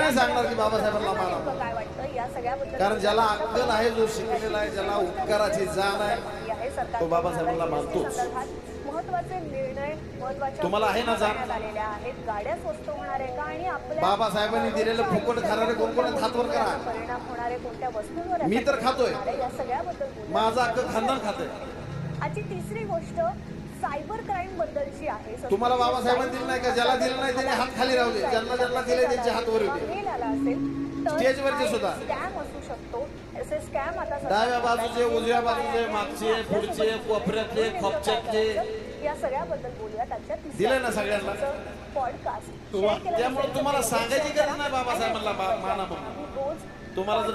नाही सांगणार की बाबासाहेबांना माना, काय वाटतं या सगळ्याबद्दल? कारण ज्याला अक्कल आहे, जो शिकलेला आहे, ज्याला उपकाराची जाण आहे, तो बाबासाहेबांना मानतोच. महत्त्वाचे निर्णय, महत्त्वाच्या तुम्हाला आहे ना जाण? आलेल्या आहेत. गाड्या स्वस्त होणार आहे का आणि आपल्या बाबासाहेबांनी दिलेलं फुकट खाणारे कोण कोण हात वर करा. परिणाम होणारे कोणत्या वस्तूंवर मी तर खातोय, या सगळ्याबद्दल बोलूया. माझं अख्खं खानदान खातंय. आजची तिसरी गोष्ट सायबर क्राईम बद्दलची आहे. तुम्हाला बाबासाहेबांनी दिलं नाही का? ज्याला दिलं नाही त्याने हात खाली राहू दे, ज्यांना ज्यांना दिले त्यांचे हात वर होते. मेल आला असेल तर स्टेजवरचे सुद्धा स्कॅम असू शकतो. असे स्कॅम आता डाव्या बाजूचे, उजव्या बाजूचे, मागचे, पुढचे, कोपऱ्यातले, खोपच्यातले, या सगळ्याबद्दल बोलूया. त्याच्या दिलंय ना सगळ्यांना पॉडकास्ट त्यामुळे तुम्हाला सांगायची गरज नाही बाबासाहेबांना माना म्हणून. रोज तुम्हाला जर